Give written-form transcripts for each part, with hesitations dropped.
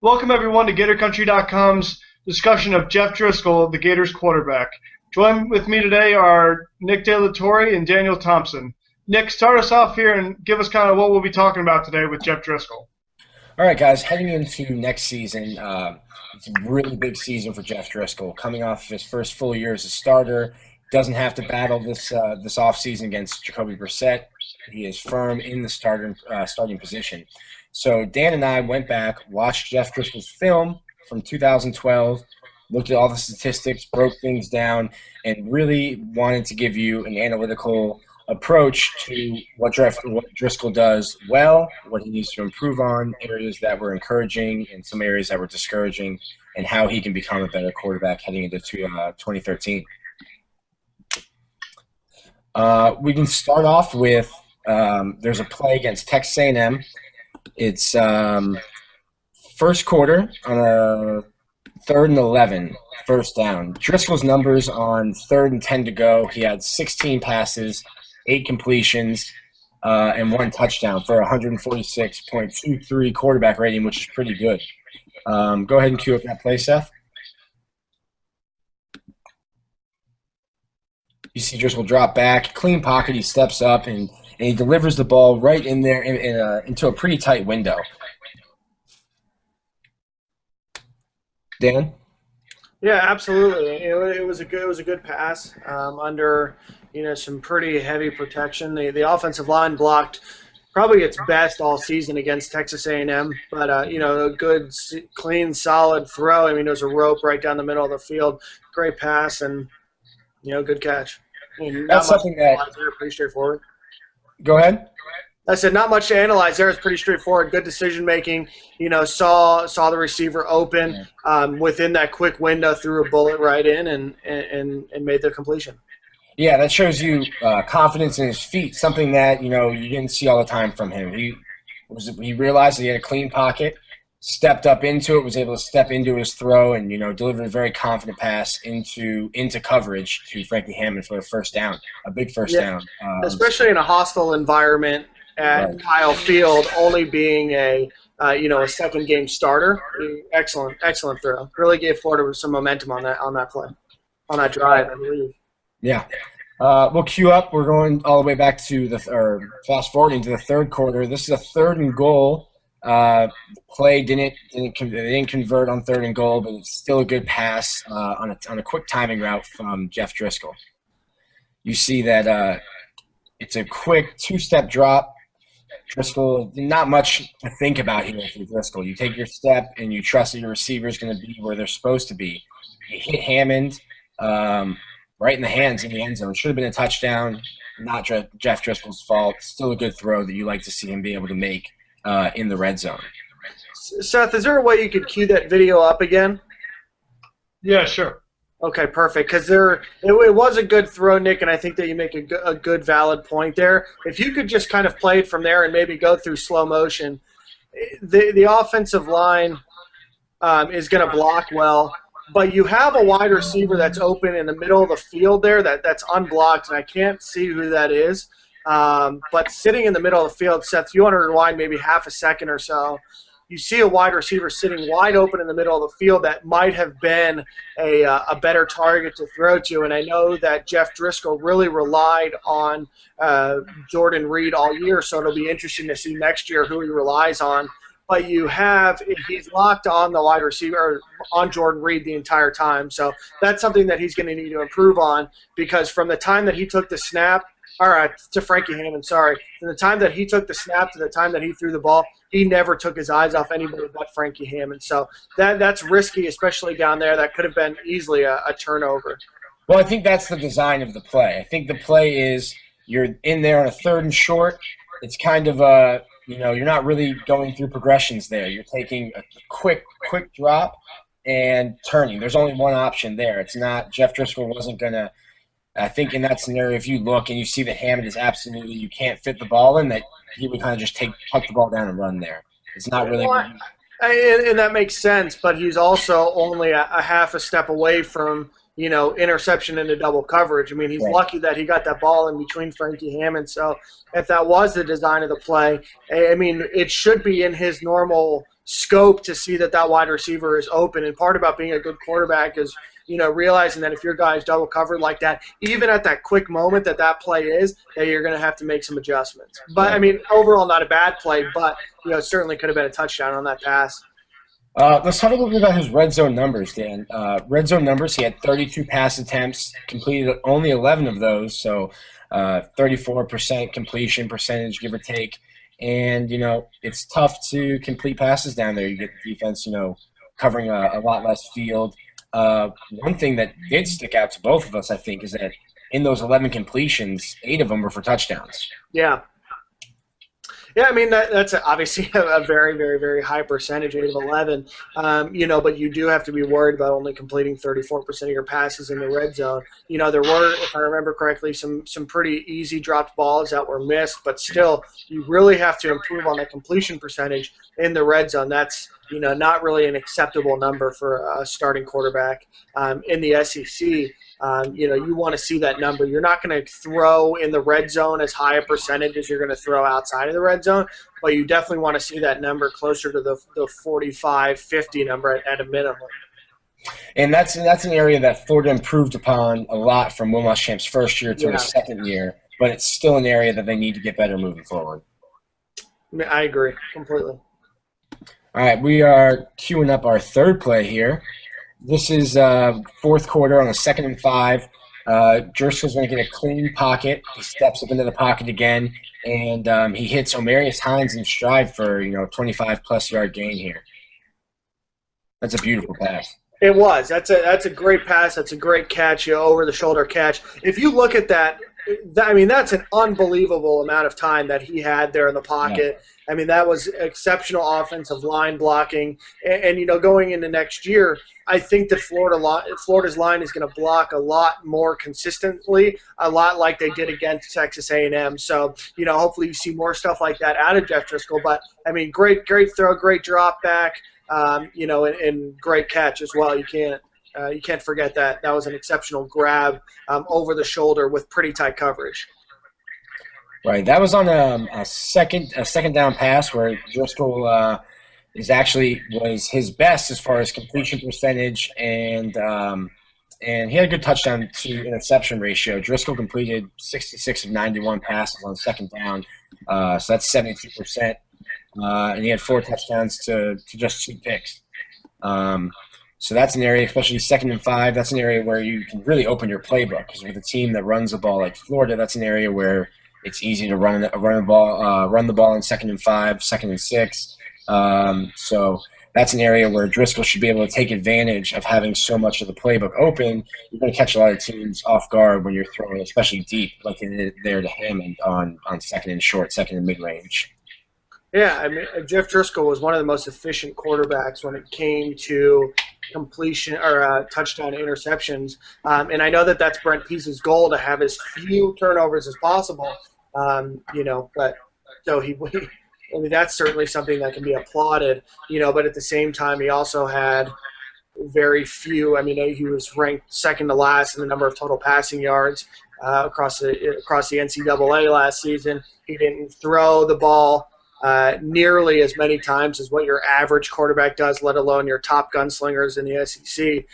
Welcome, everyone, to GatorCountry.com's discussion of Jeff Driskel, the Gators quarterback. Join with me today are Nick De La Torre and Daniel Thompson. Nick, start us off here and give us kind of what we'll be talking about today with Jeff Driskel. All right, guys, heading into next season, it's a really big season for Jeff Driskel. Coming off his first full year as a starter, doesn't have to battle this offseason against Jacoby Brissett. He is firm in the starting position. So Dan and I went back, watched Jeff Driskel's film from 2012, looked at all the statistics, broke things down, and really wanted to give you an analytical approach to what Driskel does well, what he needs to improve on, areas that were encouraging and some areas that were discouraging, and how he can become a better quarterback heading into 2013. We can start off with there's a play against Texas A&M. It's first quarter on a 3rd and 11, first down. Driskel's numbers on 3rd and 10 to go, he had 16 passes, 8 completions, and 1 touchdown for 146.23 quarterback rating, which is pretty good. Go ahead and cue up that play, Seth. You see Driskel drop back, clean pocket, he steps up, and he delivers the ball right in there into a pretty tight window. Dan? Yeah, absolutely. It was a good pass under some pretty heavy protection. The offensive line blocked probably its best all season against Texas A&M, but a good, clean, solid throw. I mean, there's a rope right down the middle of the field. Great pass and good catch. I mean, That's something that pretty straightforward. Go ahead. I said not much to analyze there. It's pretty straightforward. Good decision making. Saw the receiver open within that quick window, threw a bullet right in, and made the completion. Yeah, that shows you confidence in his feet. Something that you didn't see all the time from him. He realized that he had a clean pocket, stepped up into it, was able to step into his throw, and delivered a very confident pass into coverage to Frankie Hammond for a first down, a big first down. Especially in a hostile environment at Kyle Field, only being a second game starter. Excellent throw. Really gave Florida some momentum on that play, on that drive, I believe. Yeah. We'll queue up. We're going all the way back to fast forwarding to the third quarter. This is a 3rd and goal. Play didn't convert on 3rd and goal, but it's still a good pass on a quick timing route from Jeff Driskel. You see that it's a quick 2-step drop. Driskel, not much to think about here for Driskel. You take your step and you trust that your receiver is going to be where they're supposed to be. You hit Hammond right in the hands in the end zone. Should have been a touchdown. Not Jeff Driskel's fault. Still a good throw that you like to see him be able to make in the red zone. Seth, is there a way you could cue that video up again? Yeah, sure. Okay, perfect. Because it was a good throw, Nick, and I think that you make a good, valid point there. If you could just kind of play it from there and maybe go through slow motion, the offensive line is going to block well, but you have a wide receiver that's open in the middle of the field there that's unblocked, and I can't see who that is. But sitting in the middle of the field, Seth, you want to rewind maybe half a second or so. You see a wide receiver sitting wide open in the middle of the field that might have been a better target to throw to. And I know that Jeff Driskel really relied on Jordan Reed all year, so it'll be interesting to see next year who he relies on. But he's locked on the wide receiver, on Jordan Reed the entire time. So that's something that he's going to need to improve on, because from the time that he took the snap, to Frankie Hammond, sorry. From the time that he took the snap to the time that he threw the ball, he never took his eyes off anybody but Frankie Hammond. So that's risky, especially down there. That could have been easily a turnover. Well, I think that's the design of the play. I think the play is you're in there on a 3rd and short. It's kind of you're not really going through progressions there. You're taking a quick drop and turning. There's only one option there. It's not Jeff Driskel wasn't going to – I think in that scenario, if you look and you see that Hammond is absolutely, you can't fit the ball in, that he would kind of just tuck the ball down and run there. It's not really. Well, and that makes sense, but he's also only a half a step away from interception into double coverage. I mean, he's lucky that he got that ball in between Frankie Hammond. So if that was the design of the play, I mean, it should be in his normal scope to see that wide receiver is open. And part about being a good quarterback is, realizing that if your guy is double covered like that, even at that quick moment that play is, that you're going to have to make some adjustments. But, I mean, overall not a bad play, but, it certainly could have been a touchdown on that pass. Let's talk a little bit about his red zone numbers, Dan. Red zone numbers, he had 32 pass attempts, completed only 11 of those, so 34% completion percentage, give or take. And, it's tough to complete passes down there. You get the defense, covering a lot less field. One thing that did stick out to both of us, I think, is that in those 11 completions, 8 of them were for touchdowns. Yeah. Yeah, I mean, that's obviously a very, very, very high percentage, 8 of 11. But you do have to be worried about only completing 34% of your passes in the red zone. There were, if I remember correctly, some pretty easy dropped balls that were missed, but still, you really have to improve on the completion percentage in the red zone. That's, not really an acceptable number for a starting quarterback in the SEC. You want to see that number. You're not going to throw in the red zone as high a percentage as you're going to throw outside of the red zone, but you definitely want to see that number closer to the 45, 50 number at a minimum. And that's an area that Florida improved upon a lot from Will Muschamp's first year to his second year, but it's still an area that they need to get better moving forward. I agree completely. All right, we are queuing up our third play here. This is fourth quarter on a 2nd and 5. Driskel's going to get a clean pocket. He steps up into the pocket again, and he hits Omarius Hines in stride for 25-plus yard gain here. That's a beautiful pass. It was. That's a great pass. That's a great catch, over-the-shoulder catch. If you look at that, that's an unbelievable amount of time that he had there in the pocket. Yeah. I mean, that was exceptional offensive line blocking. And going into next year, I think that Florida's line is going to block a lot more consistently, a lot like they did against Texas A&M. So, hopefully you see more stuff like that out of Jeff Driskel. But, great throw, great drop back, and great catch as well. You can't forget that. That was an exceptional grab over the shoulder with pretty tight coverage. Right. That was on a second down pass where Driskel was his best as far as completion percentage, and he had a good touchdown to interception ratio. Driskel completed 66 of 91 passes on second down, so that's 72%. And he had 4 touchdowns to just 2 picks. So that's an area, especially 2nd and 5, that's an area where you can really open your playbook. Because with a team that runs the ball like Florida, that's an area where it's easy to run the ball in 2nd and 5, 2nd and 6. So that's an area where Driskel should be able to take advantage of having so much of the playbook open. You're going to catch a lot of teams off guard when you're throwing, especially deep, like they did there to him and on 2nd and short, 2nd and mid-range. Yeah, Jeff Driskel was one of the most efficient quarterbacks when it came to completion or touchdown interceptions. And I know that that's Brent Pease's goal, to have as few turnovers as possible. But so that's certainly something that can be applauded. But at the same time, he also had very few. He was ranked 2nd to last in the number of total passing yards across the NCAA last season. He didn't throw the ball nearly as many times as what your average quarterback does, let alone your top gunslingers in the SEC.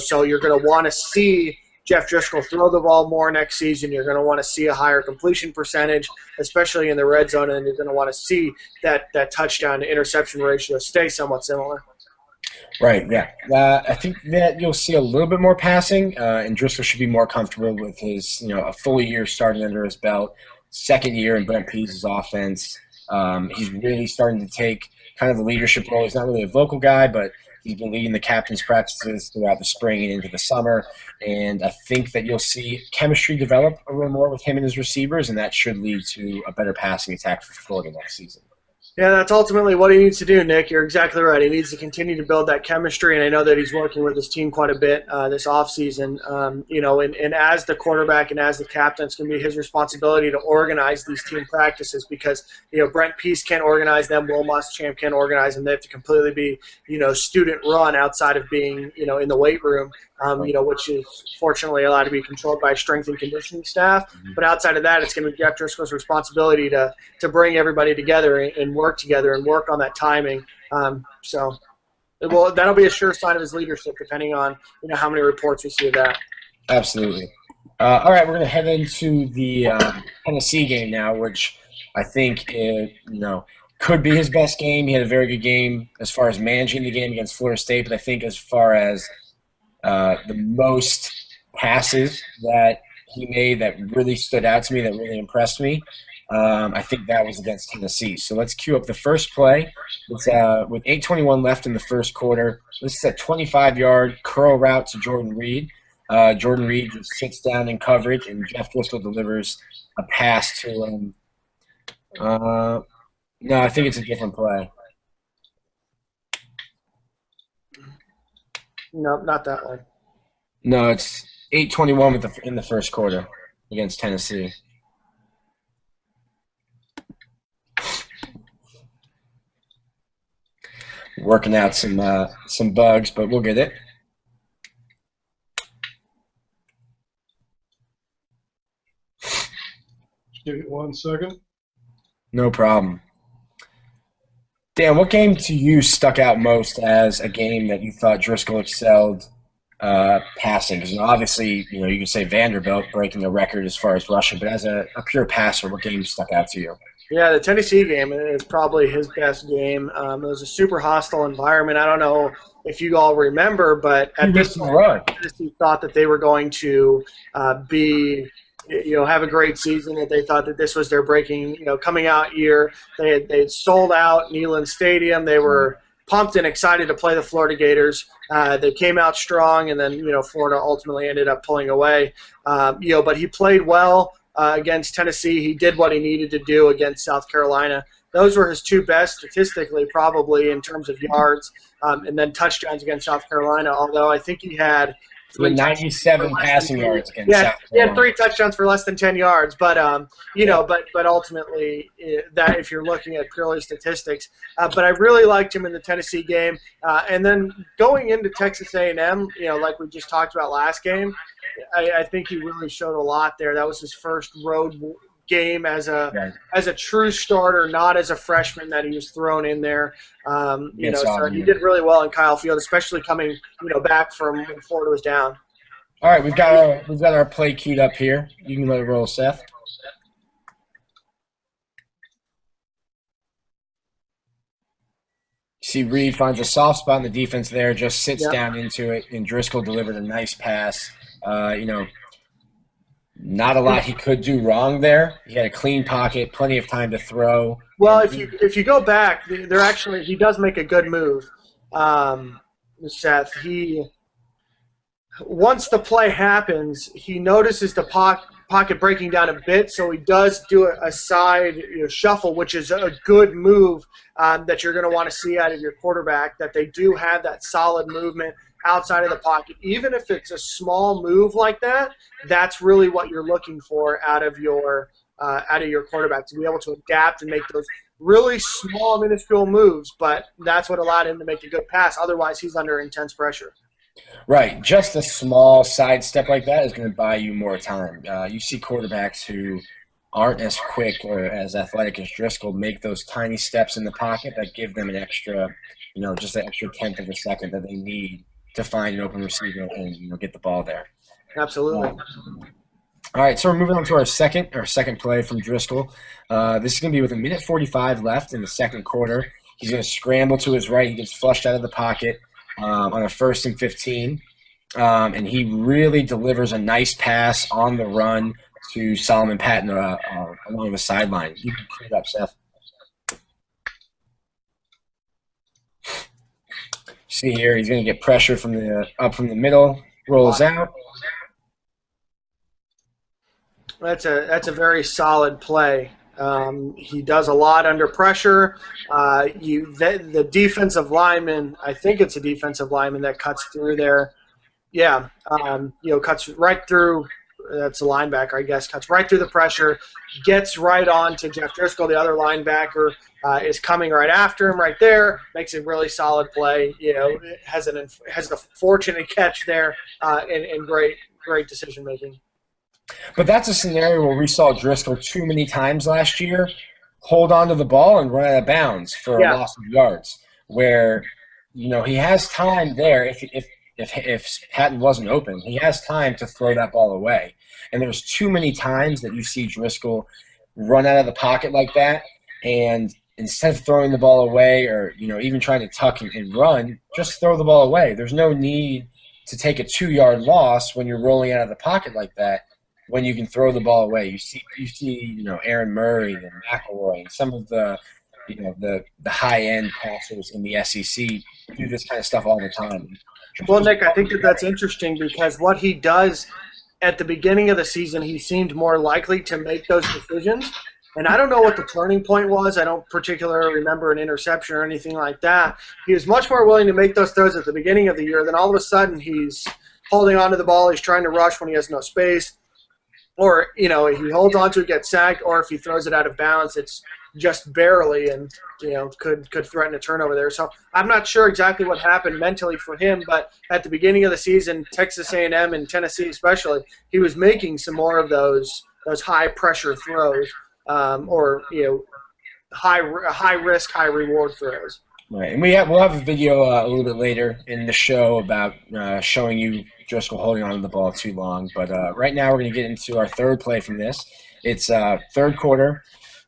So you're going to want to see Jeff Driskel throw the ball more next season. You're going to want to see a higher completion percentage, especially in the red zone, and you're going to want to see that touchdown to interception ratio stay somewhat similar. Right, yeah. I think that you'll see a little bit more passing, and Driskel should be more comfortable with his, a full year starting under his belt, 2nd year in Brent Pease's offense. He's really starting to take kind of the leadership role. He's not really a vocal guy, but he's been leading the captain's practices throughout the spring and into the summer. And I think that you'll see chemistry develop a little more with him and his receivers, and that should lead to a better passing attack for Florida next season. Yeah, that's ultimately what he needs to do, Nick. You're exactly right. He needs to continue to build that chemistry, and I know that he's working with his team quite a bit this offseason. And as the quarterback and as the captain, it's going to be his responsibility to organize these team practices because, Brent Pease can't organize them, Will Muschamp can't organize them. They have to completely be, student-run outside of being, in the weight room, which is fortunately allowed to be controlled by strength and conditioning staff. Mm-hmm. But outside of that, it's going to be Jeff Driskel's responsibility to bring everybody together and work work together and work on that timing. So that'll be a sure sign of his leadership, depending on how many reports we see of that. Absolutely. All right, we're going to head into the Tennessee game now, which I think could be his best game. He had a very good game as far as managing the game against Florida State, but I think as far as the most passes that he made that really stood out to me, that really impressed me, I think that was against Tennessee. So let's cue up the first play. It's with 8:21 left in the first quarter. This is a 25-yard curl route to Jordan Reed. Jordan Reed just sits down in coverage, and Jeff Driskel delivers a pass to him. No, I think it's a different play. No, not that one. No, it's 8:21 in the first quarter against Tennessee. Working out some bugs, but we'll get it. Give it 1 second. No problem. Dan, what game to you stuck out most as a game that you thought Driskel excelled passing? Because obviously, you can say Vanderbilt breaking a record as far as rushing, but as a pure passer, what game stuck out to you? Yeah, the Tennessee game is probably his best game. It was a super hostile environment. I don't know if you all remember, but at this point, Tennessee thought that they were going to have a great season, that they thought that this was their coming out year. They had sold out Neyland Stadium. They were pumped and excited to play the Florida Gators. They came out strong, and then Florida ultimately ended up pulling away. But he played well against Tennessee. He did what he needed to do against South Carolina. Those were his two best statistically, probably in terms of yards, and then touchdowns against South Carolina. Although I think he had 97 passing yards against South Carolina. He had 3 touchdowns for less than 10 yards. But but ultimately, that if you're looking at purely statistics, but I really liked him in the Tennessee game. And then going into Texas A&M, like we just talked about last game, I think he really showed a lot there. That was his first road game as a true starter, not as a freshman that he was thrown in there. So he did really well in Kyle Field, especially coming back from when Florida was down. All right, we've got our play queued up here. You can let it roll, Seth. See, Reed finds a soft spot in the defense there, just sits down into it, and Driskel delivered a nice pass. Not a lot he could do wrong there. He had a clean pocket, plenty of time to throw. Well, if you go back, he does make a good move, Seth. Once the play happens, he notices the pocket breaking down a bit, so he does do a side shuffle, which is a good move that you're going to want to see out of your quarterback, that they do have that solid movement outside of the pocket. Even if it's a small move like that, that's really what you're looking for out of your quarterback, to be able to adapt and make those really small, minuscule moves. But that's what allowed him to make a good pass. Otherwise, he's under intense pressure. Right. Just a small side step like that is going to buy you more time. You see quarterbacks who aren't as quick or as athletic as Driskel make those tiny steps in the pocket that give them an extra, just an extra tenth of a second that they need to find an open receiver and get the ball there. Absolutely. All right, so we're moving on to our second play from Driskel. This is going to be with 1:45 left in the second quarter. He's going to scramble to his right. He gets flushed out of the pocket on a 1st and 15, and he really delivers a nice pass on the run to Solomon Patton along the sideline. You can clean it up, Seth. See here, he's going to get pressure from the middle, rolls out. That's a very solid play. He does a lot under pressure. The defensive lineman, I think it's a defensive lineman that cuts through there. Yeah, cuts right through. That's a linebacker, I guess. Cuts right through the pressure, gets right on to Jeff Driskel. The other linebacker is coming right after him, right there. Makes a really solid play. Has a fortunate catch there, and great decision making. But that's a scenario where we saw Driskel too many times last year hold on to the ball and run out of bounds for a loss of yards. Where, he has time there. If Patton wasn't open, he has time to throw that ball away. And there's too many times that you see Driskel run out of the pocket like that, and instead of throwing the ball away or even trying to tuck and run, just throw the ball away. There's no need to take a 2-yard loss when you're rolling out of the pocket like that, when you can throw the ball away. You see Aaron Murray and McElroy and some of the the high-end passers in the SEC do this kind of stuff all the time. Well, Nick, I think that's interesting because what he does at the beginning of the season, he seemed more likely to make those decisions. And I don't know what the turning point was. I don't particularly remember an interception or anything like that. He was much more willing to make those throws at the beginning of the year. Then all of a sudden he's holding on to the ball. He's trying to rush when he has no space. Or, he holds on to it, gets sacked, or if he throws it out of bounds, it's just barely and, could threaten a turnover there. So I'm not sure exactly what happened mentally for him, but at the beginning of the season, Texas A&M and Tennessee especially, he was making some more of those high-pressure throws. Or high risk, high reward throws. Right, and we'll have a video a little bit later in the show about showing you Driskel holding on to the ball too long. But right now we're going to get into our third play from this. It's third quarter.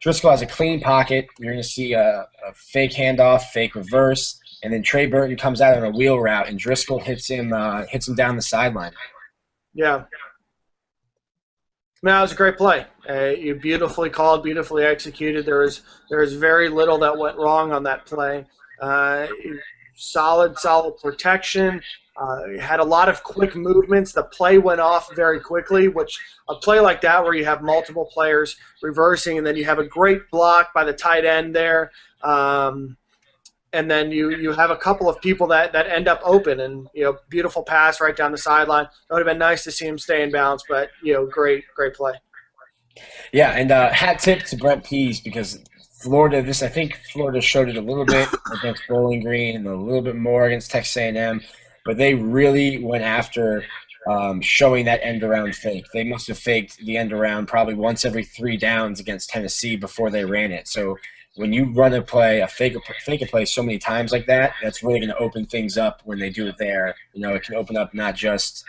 Driskel has a clean pocket. You're going to see a fake handoff, fake reverse, and then Trey Burton comes out on a wheel route, and Driskel hits him down the sideline. Yeah. No, it was a great play. You beautifully called, beautifully executed. There was very little that went wrong on that play. Solid protection. Had a lot of quick movements. The play went off very quickly, which a play like that where you have multiple players reversing and then you have a great block by the tight end there. And then you have a couple of people that end up open and, beautiful pass right down the sideline. It would have been nice to see him stay in bounds, but, great play. Yeah, and hat tip to Brent Pease because I think Florida showed it a little bit against Bowling Green and a little bit more against Texas A&M, but they really went after showing that end-around fake. They must have faked the end-around probably once every 3 downs against Tennessee before they ran it. So when you run a play, fake a play so many times like that, that's really going to open things up when they do it there. It can open up not just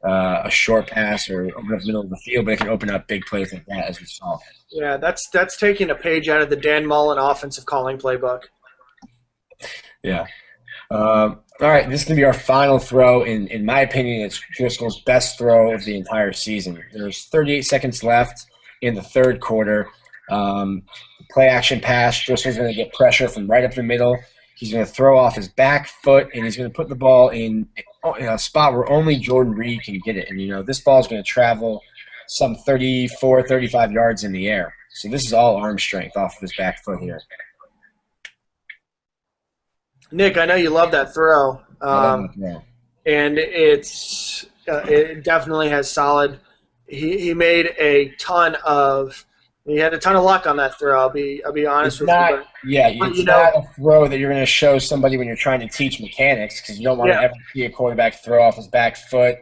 a short pass or open up the middle of the field, but it can open up big plays like that, as we saw. Yeah, that's taking a page out of the Dan Mullen offensive calling playbook. Yeah. All right, this is going to be our final throw. In my opinion, it's Driskel's best throw of the entire season. There's 38 seconds left in the third quarter. Play action pass. Driskel's going to get pressure from right up the middle. He's going to throw off his back foot, and he's going to put the ball in a spot where only Jordan Reed can get it. And, this ball is going to travel some 34, 35 yards in the air. So this is all arm strength off of his back foot here. Nick, I know you love that throw. And it definitely has solid. He made a ton of – he had a ton of luck on that throw. I'll be honest with you. Yeah, it's not a throw that you're going to show somebody when you're trying to teach mechanics because you don't want to ever see a quarterback throw off his back foot,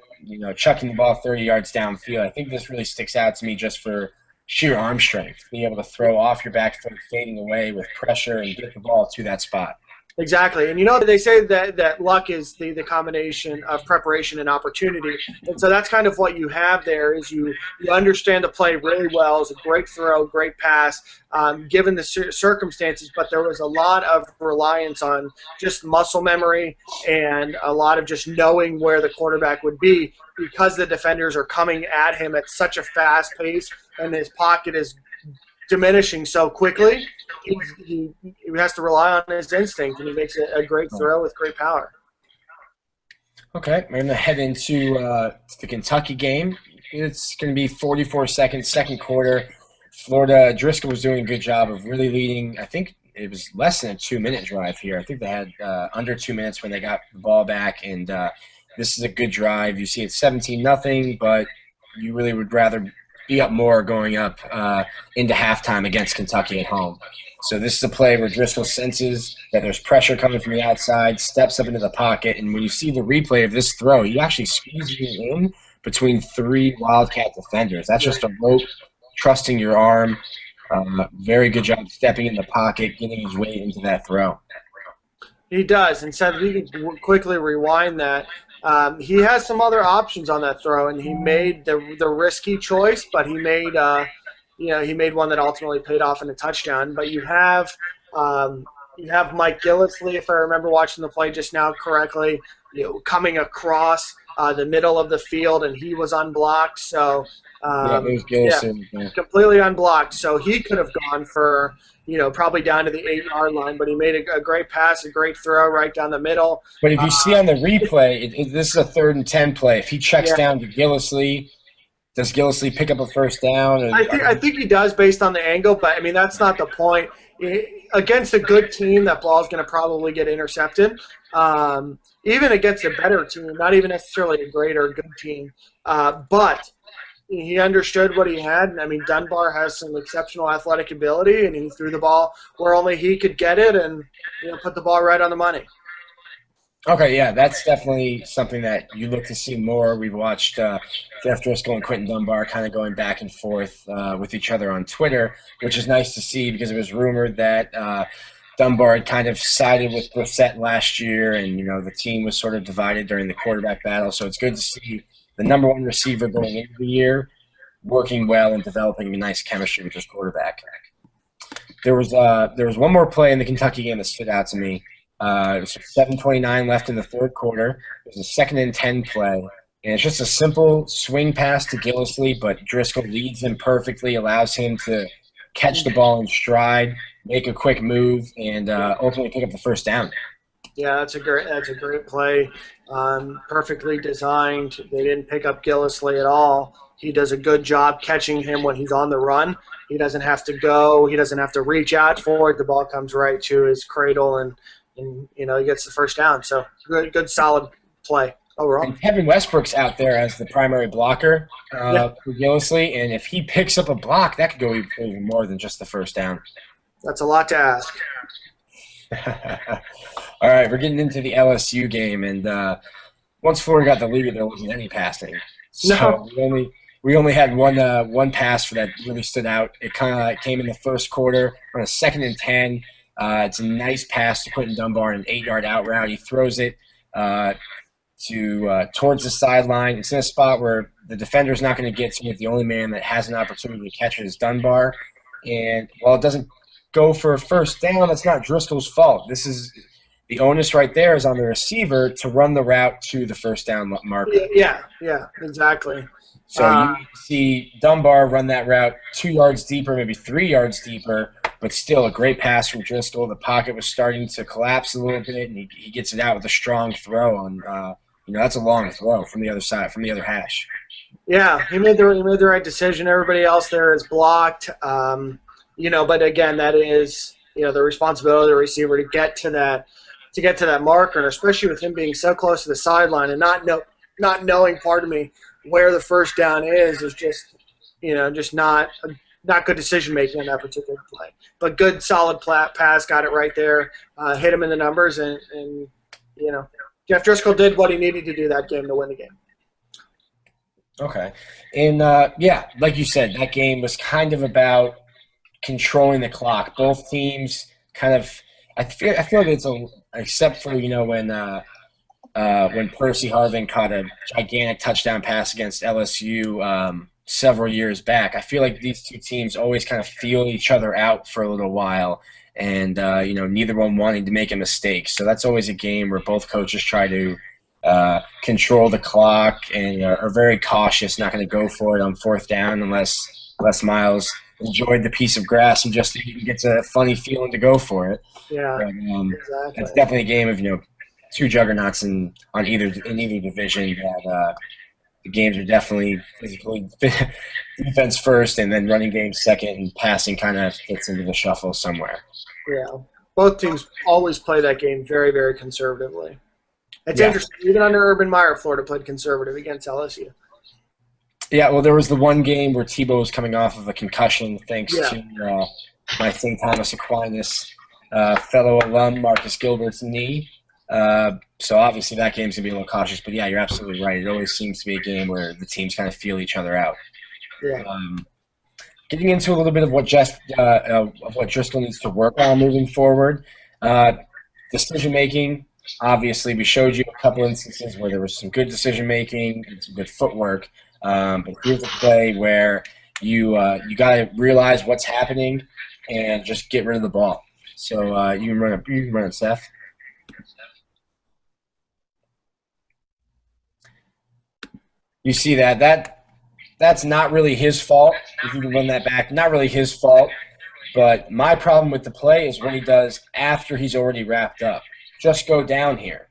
chucking the ball 30 yards downfield. I think this really sticks out to me just for sheer arm strength, being able to throw off your back foot, fading away with pressure and get the ball to that spot. Exactly. And they say that luck is the combination of preparation and opportunity. And so that's kind of what you have there is you understand the play really well. It's a great throw, great pass, given the circumstances, but there was a lot of reliance on just muscle memory and a lot of just knowing where the quarterback would be because the defenders are coming at him at such a fast pace and his pocket is diminishing so quickly, he has to rely on his instinct, and he makes a great throw with great power. Okay, we're going to head into the Kentucky game. It's going to be 44 seconds, second quarter. Florida, Driskel was doing a good job of really leading. I think it was less than a 2-minute drive here. I think they had under 2 minutes when they got the ball back, and this is a good drive. You see it's 17-0, but you really would rather be up more going up into halftime against Kentucky at home. So this is a play where Driskel senses that there's pressure coming from the outside, steps up into the pocket, and when you see the replay of this throw, he actually squeezes it in between 3 Wildcat defenders. That's just a rope, trusting your arm, Very good job stepping in the pocket, getting his weight into that throw. He does. And so if you can quickly rewind that, he has some other options on that throw, and he made the risky choice, but he made he made one that ultimately paid off in a touchdown. But you have Mike Gillisley, if I remember watching the play just now correctly, coming across the middle of the field, and he was unblocked. So completely unblocked. So he could have gone for probably down to the 8-yard line, but he made a great pass, a great throw right down the middle. But if you see on the replay, this is a 3rd and 10 play. If he checks down to Gillisley, does Gillisley pick up a first down? I think he does based on the angle, but I mean that's not the point. Against a good team, that ball's going to probably get intercepted. Even against a better team, not even necessarily a great or good team, but he understood what he had. And I mean, Dunbar has some exceptional athletic ability, and he threw the ball where only he could get it, and put the ball right on the money. Okay, yeah, that's definitely something that you look to see more. We've watched Jeff Driskel and Quentin Dunbar kind of going back and forth with each other on Twitter, which is nice to see because it was rumored that Dunbar had kind of sided with Brissett last year, and the team was sort of divided during the quarterback battle. So it's good to see the number 1 receiver going into the year working well and developing a nice chemistry with his quarterback. There was one more play in the Kentucky game that stood out to me. It was 7:29 left in the 3rd quarter. It was a 2nd and 10 play, and it's just a simple swing pass to Gillisley, but Driskel leads him perfectly, allows him to catch the ball in stride, make a quick move, and ultimately pick up the first down. Yeah, that's a great play. Perfectly designed. They didn't pick up Gillisley at all. He does a good job catching him when he's on the run. He doesn't have to go. He doesn't have to reach out for it. The ball comes right to his cradle, and he gets the first down. So good solid play overall. And Kevin Westbrook's out there as the primary blocker for Gillisley, and if he picks up a block, that could go even more than just the first down. That's a lot to ask. All right, we're getting into the LSU game, and once Florida got the lead, there wasn't any passing. So we only had one pass for that really stood out. It kind of came in the 1st quarter on a 2nd and 10. It's a nice pass to Quentin Dunbar, an 8-yard out route. He throws it towards the sideline. It's in a spot where the defender's not going to get to it. The only man that has an opportunity to catch it is Dunbar. And while it doesn't go for a first down, that's not Driskel's fault. This is the onus right there is on the receiver to run the route to the first down marker. Yeah, exactly. So you see Dunbar run that route 2 yards deeper, maybe 3 yards deeper, but still a great pass from Driskel. The pocket was starting to collapse a little bit, and he gets it out with a strong throw on. That's a long throw from the other side, from the other hash. Yeah, he made the right decision. Everybody else there is blocked. But again, that is the responsibility of the receiver to get to that marker, and especially with him being so close to the sideline and not knowing, where the first down is just not good decision making on that particular play. But good solid pass, got it right there, hit him in the numbers, and Jeff Driskel did what he needed to do that game to win the game. Okay, and like you said, that game was kind of about controlling the clock. Both teams kind of, I feel like it's except for when Percy Harvin caught a gigantic touchdown pass against LSU several years back. I feel like these two teams always kind of feel each other out for a little while, and neither one wanting to make a mistake. So that's always a game where both coaches try to control the clock and are very cautious, not going to go for it on 4th down unless Les Miles enjoyed the piece of grass and just gets a funny feeling to go for it. Yeah, but, exactly. It's definitely a game of two juggernauts in either division. That the games are definitely physically defense first, and then running game second, and passing kind of fits into the shuffle somewhere. Yeah, both teams always play that game very, very conservatively. It's interesting. Even under Urban Meyer, Florida played conservative against LSU. Yeah, well, there was the one game where Tebow was coming off of a concussion thanks to my St. Thomas Aquinas fellow alum Marcus Gilbert's knee. So obviously that game's going to be a little cautious. But, yeah, you're absolutely right. It always seems to be a game where the teams kind of feel each other out. Yeah. getting into a little bit of what Driskel needs to work on moving forward. Decision making. Obviously, we showed you a couple instances where there was some good decision making and some good footwork. But here's a play where you got to realize what's happening and just get rid of the ball. So you can run it, Seth. You see that's not really his fault. If you can run that back, not really his fault. But my problem with the play is what he does after he's already wrapped up. Just go down here.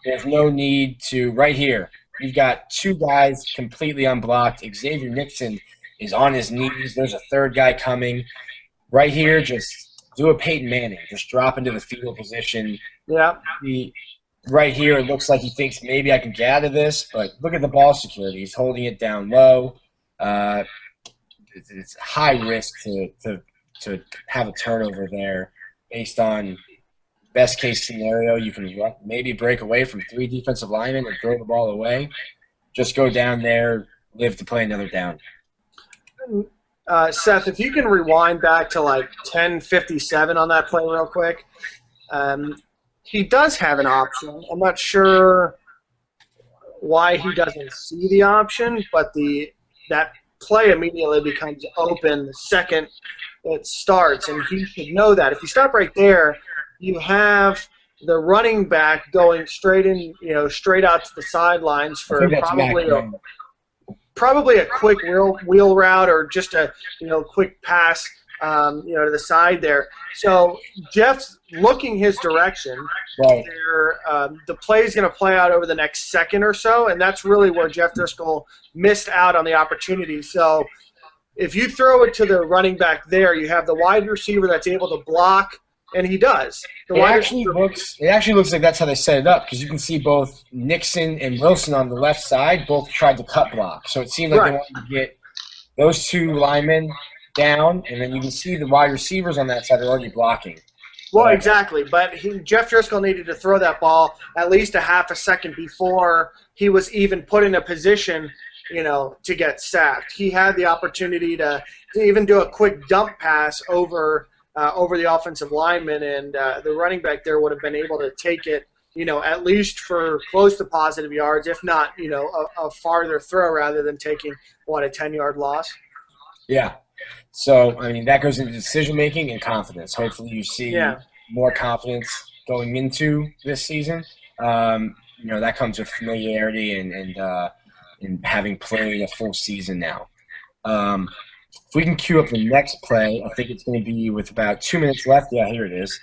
There's no need to right here. You've got two guys completely unblocked. Xavier Nixon is on his knees. There's a third guy coming. Right here, just do a Peyton Manning. Just drop into the fetal position. Yeah. Right here, it looks like he thinks maybe I can get out of this, but look at the ball security. He's holding it down low. It's high risk to have a turnover there based on best case scenario. You can maybe break away from 3 defensive linemen and throw the ball away. Just go down there, live to play another down. Seth, if you can rewind back to like 10:57 on that play real quick. He does have an option. I'm not sure why he doesn't see the option, but that play immediately becomes open the second it starts, and he should know that. If you stop right there, you have the running back going straight out to the sidelines for probably a quick wheel route or just a quick pass to the side there. So Jeff's looking his direction. Right. The play is going to play out over the next second or so, and that's really where Jeff Driskel missed out on the opportunity. So if you throw it to the running back there, you have the wide receiver that's able to block, and he does. It actually looks like that's how they set it up, because you can see both Nixon and Wilson on the left side both tried to cut block. So it seemed like they wanted to get those 2 linemen down, and then you can see the wide receivers on that side are already blocking. Well, exactly. But Jeff Driskel needed to throw that ball at least a half a second before he was even put in a position, to get sacked. He had the opportunity to even do a quick dump pass over the offensive lineman, and the running back there would have been able to take it, at least for close to positive yards, if not, a farther throw rather than taking, a 10-yard loss. Yeah. So, I mean, that goes into decision-making and confidence. Hopefully you see more confidence going into this season. That comes with familiarity and having played a full season now. If we can cue up the next play, I think it's going to be with about 2 minutes left. Yeah, here it is.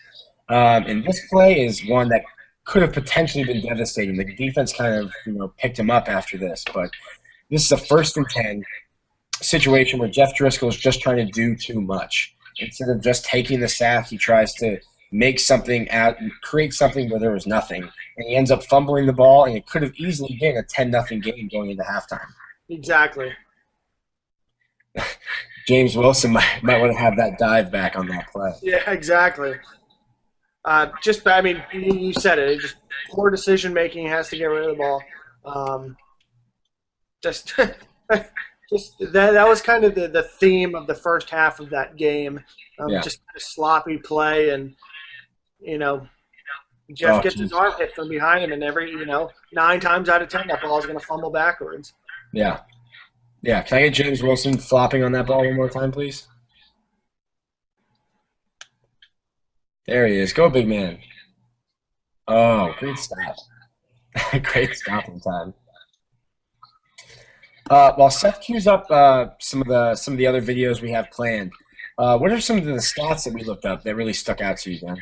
And this play is one that could have potentially been devastating. The defense kind of, picked him up after this. But this is a 1st and 10 situation where Jeff Driskel is just trying to do too much. Instead of just taking the sack, he tries to make something out and create something where there was nothing. And he ends up fumbling the ball, and it could have easily been a 10-0 game going into halftime. Exactly. James Wilson might want to have that dive back on that play. Yeah, exactly. You said it. Just poor decision making, has to get rid of the ball. That was kind of the theme of the first half of that game. Just kind of sloppy play, and Jeff gets his arm hit from behind him, and every 9 times out of 10 that ball is going to fumble backwards. Yeah. Yeah, can I get James Wilson flopping on that ball one more time, please? There he is. Go, big man. Oh, great stop. Great stopping time. While Seth queues up some of the other videos we have planned, what are some of the stats that we looked up that really stuck out to you, Dan?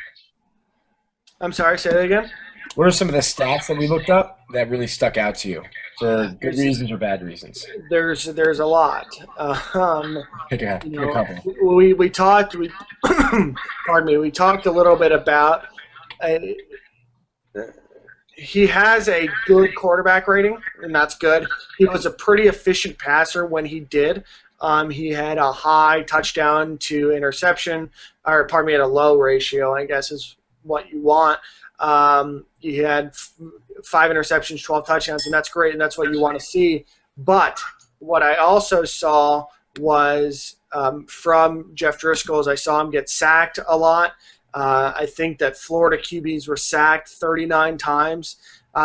I'm sorry, say that again? What are some of the stats that we looked up that really stuck out to you, for good reasons or bad reasons? There's a lot. Pick a couple. We talked a little bit about he has a good quarterback rating, and that's good. He was a pretty efficient passer when he did. He had a high touchdown to interception, or had a low ratio, I guess is what you want. He had 5 interceptions, 12 touchdowns, and that's great, and that's what you want to see. But what I also saw was from Jeff Driskel is I saw him get sacked a lot. I think that Florida QBs were sacked 39 times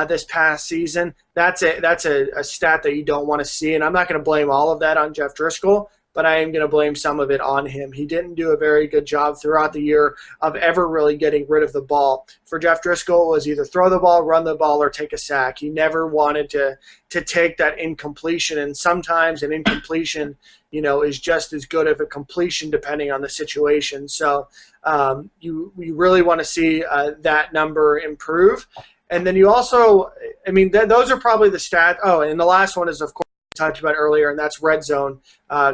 this past season. That's a stat that you don't want to see, and I'm not going to blame all of that on Jeff Driskel, but I am going to blame some of it on him. He didn't do a very good job throughout the year of ever really getting rid of the ball. For Jeff Driskel, it was either throw the ball, run the ball, or take a sack. He never wanted to take that incompletion, and sometimes an incompletion, is just as good of a completion depending on the situation. So you really want to see that number improve. And then you also, those are probably the stats. Oh, and the last one is, of course, talked about earlier, and that's red zone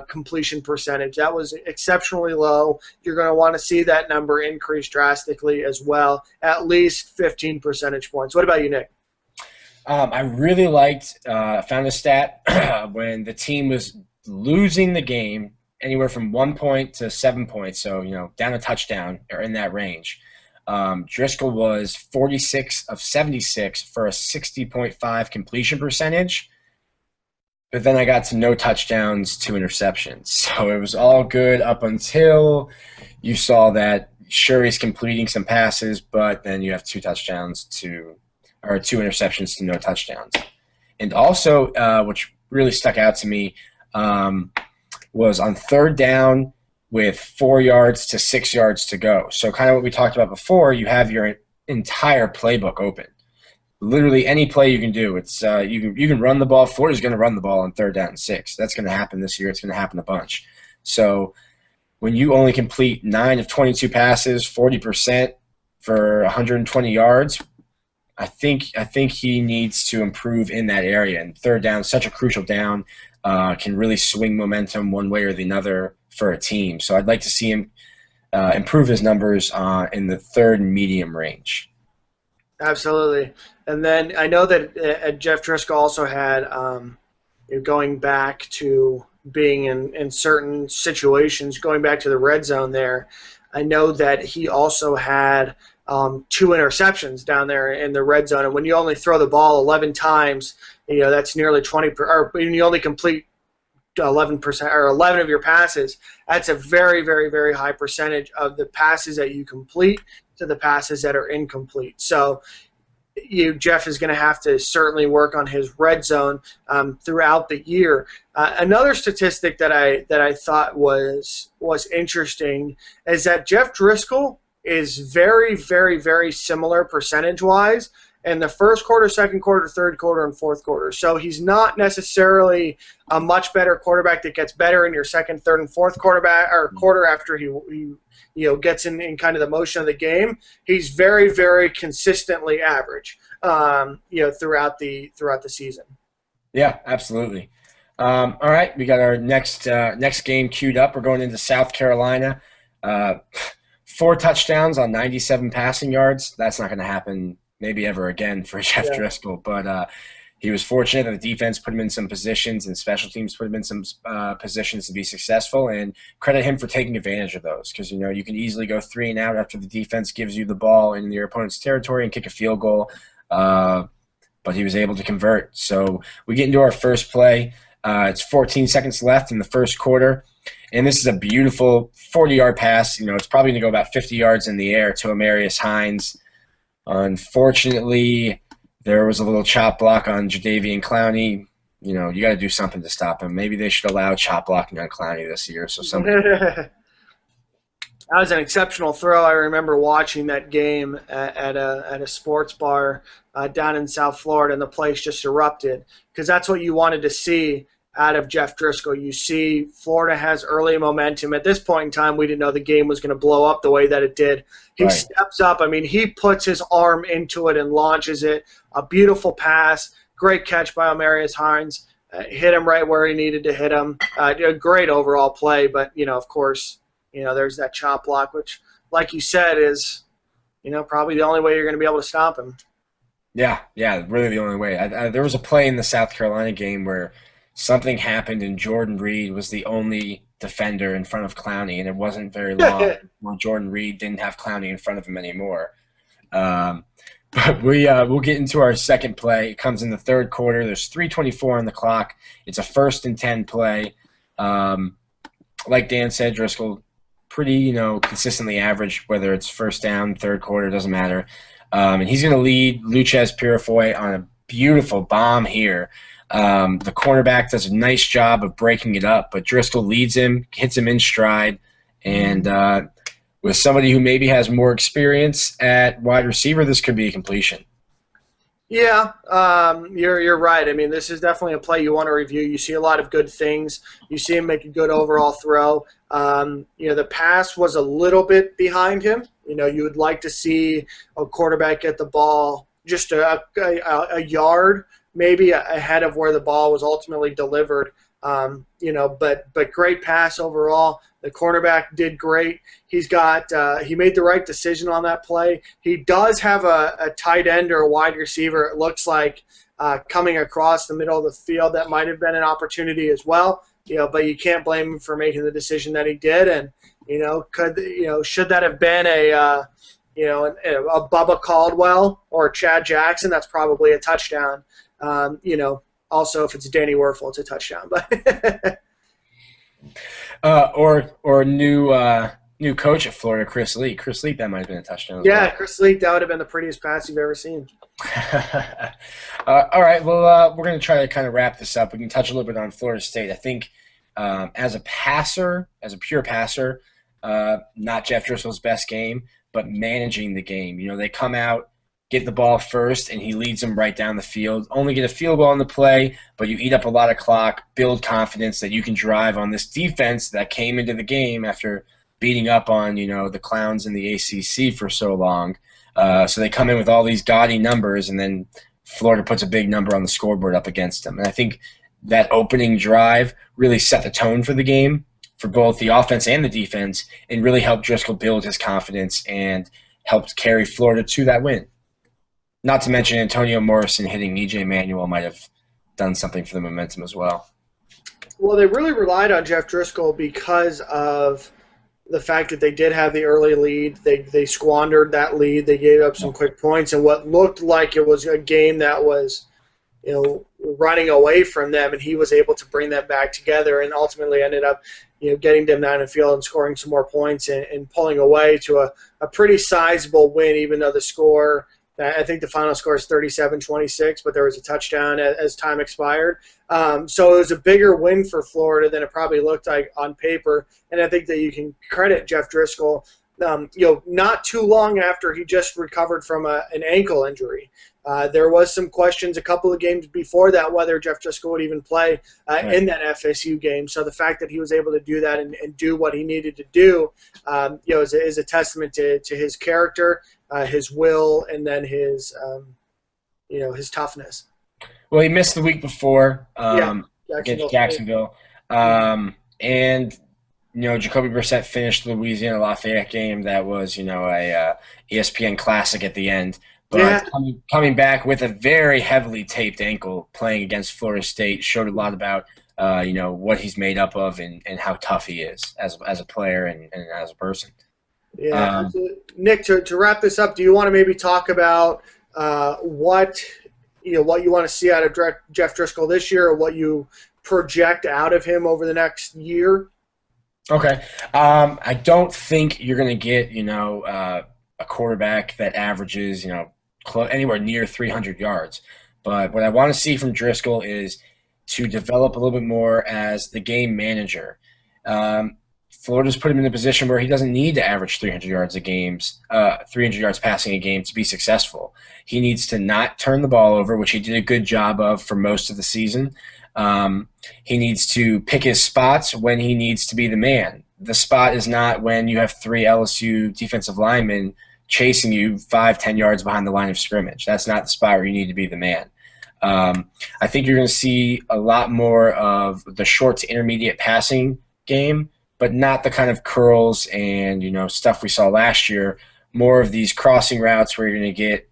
completion percentage. That was exceptionally low. You're going to want to see that number increase drastically as well, at least 15 percentage points. What about you, Nick? I really liked, found a stat when the team was losing the game anywhere from 1 point to 7 points, so, down a touchdown or in that range. Driskel was 46 of 76 for a 60.5 completion percentage. But then I got to no touchdowns, 2 interceptions. So it was all good up until you saw that, sure, he's completing some passes, but then you have 2 interceptions to no touchdowns. And also, which really stuck out to me, was on third down with 4 yards to 6 yards to go. So kind of what we talked about before, you have your entire playbook open. Literally any play you can do. It's you can run the ball. Florida's going to run the ball on third down and 6. That's going to happen this year. It's going to happen a bunch. So when you only complete 9 of 22 passes, 40% for 120 yards, I think he needs to improve in that area. And third down, such a crucial down, can really swing momentum one way or the other for a team. So I'd like to see him improve his numbers in the third and medium range. Absolutely. And then I know that Jeff Driskel also had, going back to being in certain situations, going back to the red zone there, I know that he also had 2 interceptions down there in the red zone. And when you only throw the ball 11 times, that's nearly 20%, or when you only complete 11% or 11 of your passes, that's a very, very, very high percentage of the passes that you complete to the passes that are incomplete. So Jeff is going to have to certainly work on his red zone throughout the year. Another statistic that I thought was interesting is that Jeff Driskel is very, very, very similar percentage-wise in the first quarter, second quarter, third quarter, and fourth quarter. So he's not necessarily a much better quarterback that gets better in your second, third, and fourth quarter after he gets in kind of the motion of the game. He's very, very consistently average, throughout the season. Yeah, absolutely. All right, we got our next game queued up. We're going into South Carolina. 4 touchdowns on 97 passing yards. That's not going to happen maybe ever again for Jeff Driskel, but he was fortunate that the defense put him in some positions and special teams put him in some positions to be successful, and credit him for taking advantage of those, because you can easily go 3 and out after the defense gives you the ball in your opponent's territory and kick a field goal, but he was able to convert. So we get into our first play. It's 14 seconds left in the first quarter, and this is a beautiful 40-yard pass. It's probably going to go about 50 yards in the air to Amarius Hines. Unfortunately, there was a little chop block on Jadeveon Clowney. You got to do something to stop him. Maybe they should allow chop blocking on Clowney this year. So that was an exceptional throw. I remember watching that game at a sports bar down in South Florida, and the place just erupted, because that's what you wanted to see out of Jeff Driskel. You see Florida has early momentum. At this point in time, we didn't know the game was going to blow up the way that it did. He steps up. He puts his arm into it and launches it. A beautiful pass. Great catch by Amarius Hines. Hit him right where he needed to hit him. A great overall play, but, of course, there's that chop block, which, like you said, is, probably the only way you're going to be able to stop him. Yeah, really the only way. There was a play in the South Carolina game where something happened and Jordan Reed was the only defender in front of Clowney, and it wasn't very long when Jordan Reed didn't have Clowney in front of him anymore. But we'll get into our second play. It comes in the third quarter. There's 3:24 on the clock. It's a 1st and 10 play. like Dan said, Driskel pretty, consistently average, whether it's first down, third quarter, doesn't matter. And he's going to lead Luchez Purifoy on a beautiful bomb here. The cornerback does a nice job of breaking it up, but Driskel leads him, hits him in stride, and with somebody who maybe has more experience at wide receiver, this could be a completion. Yeah, you're right. I mean, this is definitely a play you want to review. You see a lot of good things. You see him make a good overall throw. The pass was a little bit behind him. You would like to see a quarterback get the ball just a yard maybe ahead of where the ball was ultimately delivered. But great pass overall. The cornerback did great. He made the right decision on that play. He does have a tight end or a wide receiver, it looks like, coming across the middle of the field. That might have been an opportunity as well. But you can't blame him for making the decision that he did. And should that have been a Bubba Caldwell or Chad Jackson? That's probably a touchdown. Also, if it's Danny Werfel, it's a touchdown. But or new coach at Florida, Chris Leak. Chris Leak, that might have been a touchdown. Yeah, Chris Leak, that would have been the prettiest pass you've ever seen. All right, well, we're going to try to kind of wrap this up. We can touch a little bit on Florida State. I think as a pure passer, not Jeff Driskel's best game, but managing the game. They come out, get the ball first, and he leads them right down the field. Only get a field goal on the play, but you eat up a lot of clock, build confidence that you can drive on this defense that came into the game after beating up on, the clowns in the ACC for so long. So they come in with all these gaudy numbers, and then Florida puts a big number on the scoreboard up against them. And I think that opening drive really set the tone for the game for both the offense and the defense, and really helped Driskel build his confidence and helped carry Florida to that win. Not to mention Antonio Morrison hitting E.J. Manuel might have done something for the momentum as well. Well, they really relied on Jeff Driskel because of the fact that they did have the early lead. They squandered that lead. They gave up some quick points, and what looked like it was a game that was, running away from them, and he was able to bring them back together and ultimately ended up, getting them down the field and scoring some more points and pulling away to a pretty sizable win, even though the score – I think the final score is 37-26, but there was a touchdown as time expired. So it was a bigger win for Florida than it probably looked like on paper. And I think that you can credit Jeff Driskel, not too long after he just recovered from an ankle injury. There was some questions a couple of games before that whether Jeff Driskel would even play in that FSU game. So the fact that he was able to do that and do what he needed to do, is a testament to his character, his will, and then his toughness. Well, he missed the week before against Jacksonville. And Jacoby Brissett finished the Louisiana Lafayette game. That was, a ESPN classic at the end. But coming back with a very heavily taped ankle, playing against Florida State, showed a lot about what he's made up of and how tough he is as a player and as a person. Yeah, Nick. To wrap this up, do you want to maybe talk about what you want to see out of Jeff Driskel this year, or what you project out of him over the next year? Okay, I don't think you're going to get a quarterback that averages anywhere near 300 yards. But what I want to see from Driskel is to develop a little bit more as the game manager. Florida's put him in a position where he doesn't need to average 300 yards passing a game to be successful. He needs to not turn the ball over, which he did a good job of for most of the season. He needs to pick his spots when he needs to be the man. The spot is not when you have 3 LSU defensive linemen chasing you 5-10 yards behind the line of scrimmage. That's not the spot where you need to be the man. I think you're going to see a lot more of the short to intermediate passing game, but not the kind of curls and stuff we saw last year. More of these crossing routes where you're going to get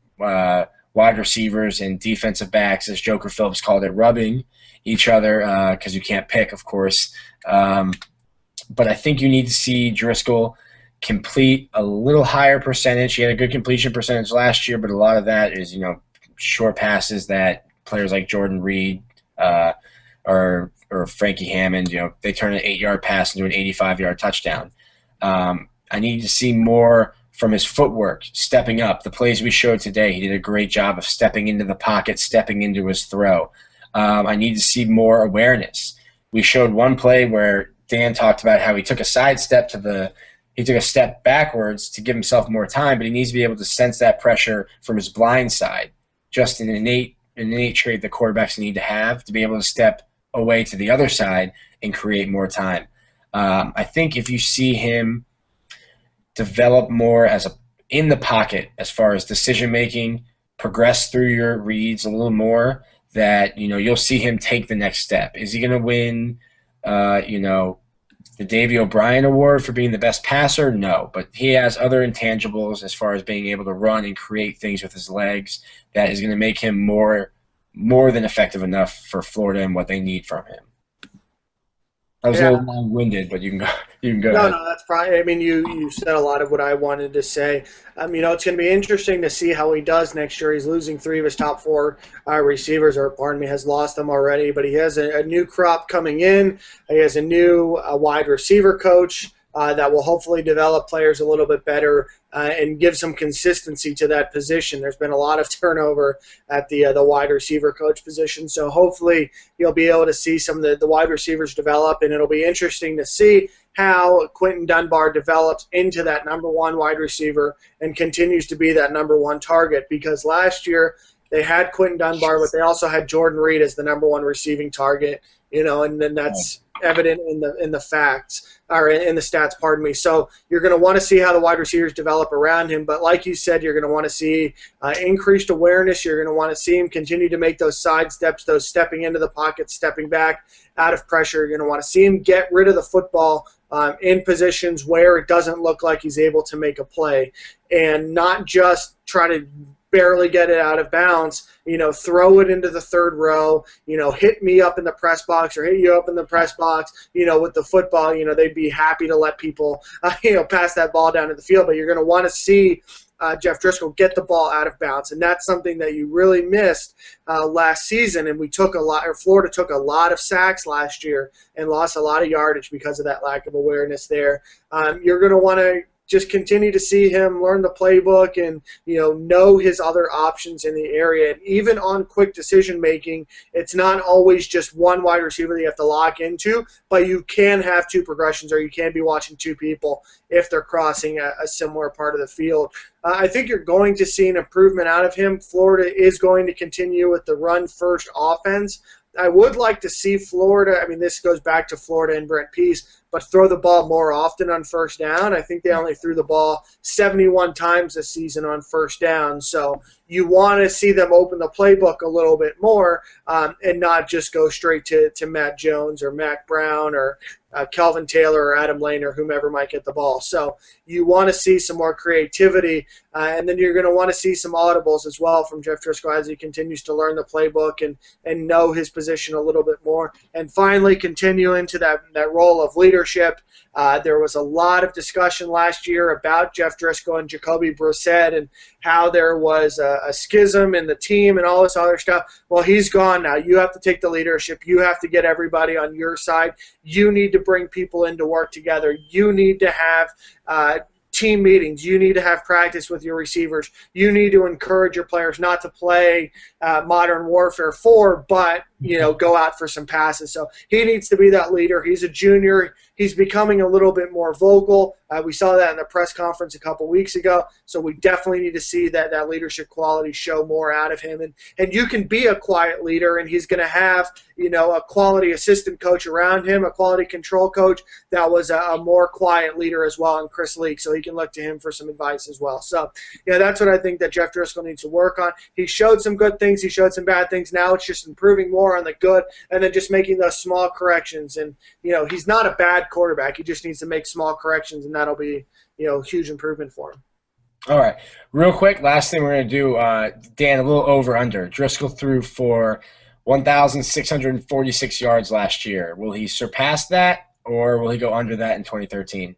wide receivers and defensive backs, as Joker Phillips called it, rubbing each other because you can't pick, of course. But I think you need to see Driskel complete a little higher percentage. He had a good completion percentage last year, but a lot of that is short passes that players like Jordan Reed or or Frankie Hammond, they turn an 8-yard pass into an 85-yard touchdown. I need to see more from his footwork, stepping up. The plays we showed today, he did a great job of stepping into the pocket, stepping into his throw. I need to see more awareness. We showed one play where Dan talked about how he took a sidestep he took a step backwards to give himself more time, but he needs to be able to sense that pressure from his blind side. Just an innate trait that quarterbacks need to have to be able to step away to the other side and create more time. I think if you see him develop more in the pocket as far as decision making, progress through your reads a little more, that you'll see him take the next step. Is he going to win the Davey O'Brien Award for being the best passer? No, but he has other intangibles as far as being able to run and create things with his legs that is going to make him more than effective enough for Florida and what they need from him. I was a little long-winded, but you can go ahead. No, that's probably. I mean, you said a lot of what I wanted to say. It's going to be interesting to see how he does next year. He's losing 3 of his top 4 receivers, or pardon me, has lost them already. But he has a new crop coming in. He has a new wide receiver coach that will hopefully develop players a little bit better and give some consistency to that position. There's been a lot of turnover at the wide receiver coach position, so hopefully you'll be able to see some of the wide receivers develop, and it'll be interesting to see how Quinton Dunbar develops into that number 1 wide receiver and continues to be that number 1 target, because last year they had Quinton Dunbar, but they also had Jordan Reed as the number 1 receiving target, and then that's evident in the facts, or in the stats, pardon me. So you're going to want to see how the wide receivers develop around him, but like you said, you're going to want to see increased awareness. You're going to want to see him continue to make those side steps, those stepping into the pocket, stepping back out of pressure. You're going to want to see him get rid of the football in positions where it doesn't look like he's able to make a play, and not just try to barely get it out of bounds, throw it into the 3rd row, hit me up in the press box or hit you up in the press box, with the football. They'd be happy to let people, pass that ball down to the field, but you're going to want to see Jeff Driskel get the ball out of bounds, and that's something that you really missed last season. And Florida took a lot of sacks last year and lost a lot of yardage because of that lack of awareness there. You're going to want to just continue to see him learn the playbook and know his other options in the area. And even on quick decision making, it's not always just one wide receiver that you have to lock into, but you can have 2 progressions, or you can be watching 2 people if they're crossing a similar part of the field. I think you're going to see an improvement out of him. Florida is going to continue with the run-first offense. I would like to see Florida, this goes back to Florida and Brent Pease, but throw the ball more often on first down. I think they only threw the ball 71 times this season on first down. So you want to see them open the playbook a little bit more and not just go straight to Matt Jones or Mac Brown or Kelvin Taylor or Adam Lane or whomever might get the ball. So you want to see some more creativity, and then you're going to want to see some audibles as well from Jeff Driskel as he continues to learn the playbook and know his position a little bit more. And finally continue into that role of leadership. There was a lot of discussion last year about Jeff Driskel and Jacoby Brissett and how there was a schism in the team and all this other stuff. Well, he's gone now. You have to take the leadership. You have to get everybody on your side. You need to bring people in to work together. You need to have team meetings. You need to have practice with your receivers. You need to encourage your players not to play Modern Warfare 4, but go out for some passes. So he needs to be that leader. He's a junior. He's becoming a little bit more vocal. We saw that in the press conference a couple weeks ago. So we definitely need to see that leadership quality show more out of him. And you can be a quiet leader, and he's going to have a quality assistant coach around him, a quality control coach that was a more quiet leader as well, in Chris Leak. So he can look to him for some advice as well. So that's what I think that Jeff Driskel needs to work on. He showed some good things. He showed some bad things. Now it's just improving more on the good and then just making those small corrections. And he's not a bad quarterback. He just needs to make small corrections, and that'll be huge improvement for him. All right, real quick, last thing we're going to do, Dan, a little over-under. Driskel threw for 1,646 yards last year. Will he surpass that, or will he go under that in 2013?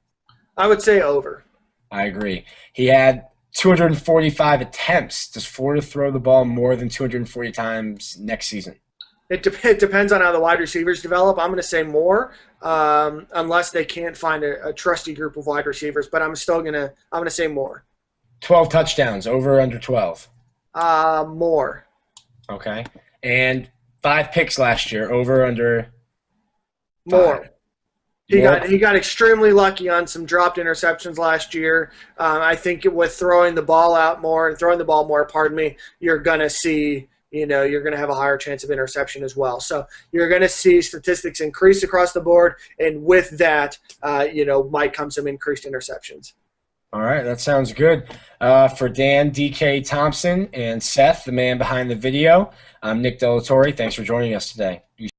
I would say over. I agree. He had 245 attempts. Does Florida throw the ball more than 240 times next season? It depends on how the wide receivers develop. I'm going to say more, unless they can't find a trusty group of wide receivers. But I'm going to say more. 12 touchdowns, over or under 12? More. Okay. And 5 picks last year, over or under? 5? More. He got extremely lucky on some dropped interceptions last year. I think with throwing the ball more, you're going to see. You're going to have a higher chance of interception as well. So you're going to see statistics increase across the board, and with that, might come some increased interceptions. All right, that sounds good. For Dan, DK Thompson, and Seth, the man behind the video, I'm Nick De La Torre. Thanks for joining us today.